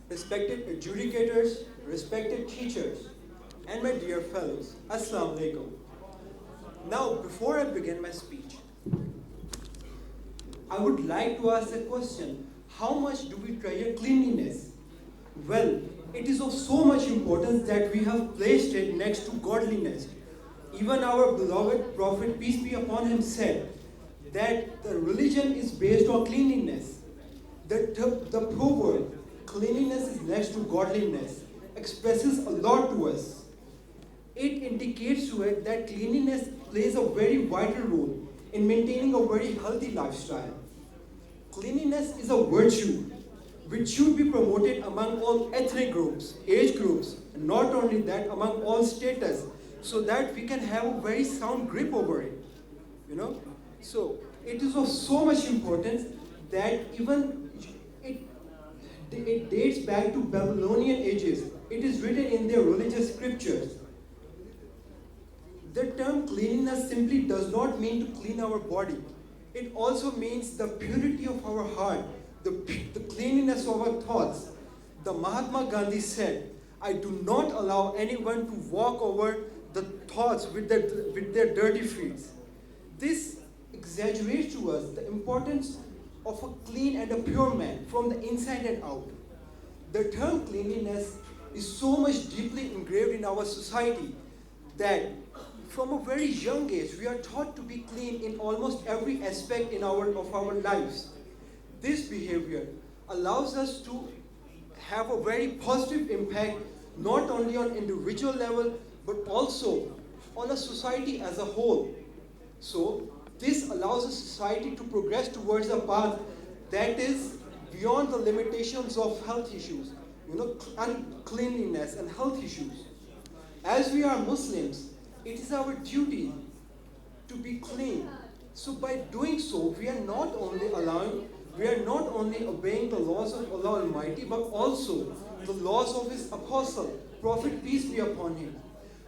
respected adjudicators, respected teachers, and my dear fellows, Assalamu alaikum. Now, before I begin my speech, I would like to ask a question. How much do we treasure cleanliness? Well, it is of so much importance that we have placed it next to godliness. Even our beloved Prophet, peace be upon him, said that the religion is based on cleanliness. The proverb, cleanliness is next to godliness, expresses a lot to us. It indicates to us that cleanliness plays a very vital role in maintaining a very healthy lifestyle. Cleanliness is a virtue which should be promoted among all ethnic groups, age groups, and not only that, among all status, so that we can have a very sound grip over it. So it is of so much importance that even it dates back to Babylonian ages. It is written in their religious scriptures. The term cleanliness simply does not mean to clean our body. It also means the purity of our heart, the cleanliness of our thoughts. The Mahatma Gandhi said, I do not allow anyone to walk over the thoughts with their dirty feet. This exaggerates to us the importance of a clean and a pure man from the inside and out. The term cleanliness is so much deeply engraved in our society that from a very young age we are taught to be clean in almost every aspect of our lives. This behavior allows us to have a very positive impact not only on individual level but also on a society as a whole. So this allows a society to progress towards a path that is beyond the limitations of health issues, uncleanliness and health issues. As we are Muslims, it is our duty to be clean. So by doing so, we are not only obeying the laws of Allah Almighty, but also the laws of His Apostle, Prophet, peace be upon him,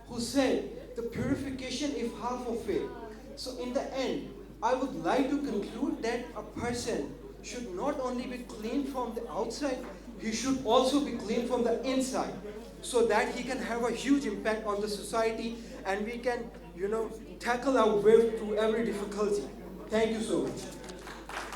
who said, the purification is half of faith. So in the end, I would like to conclude that a person should not only be clean from the outside, he should also be clean from the inside, so that he can have a huge impact on the society and we can, tackle our way through every difficulty. Thank you so much.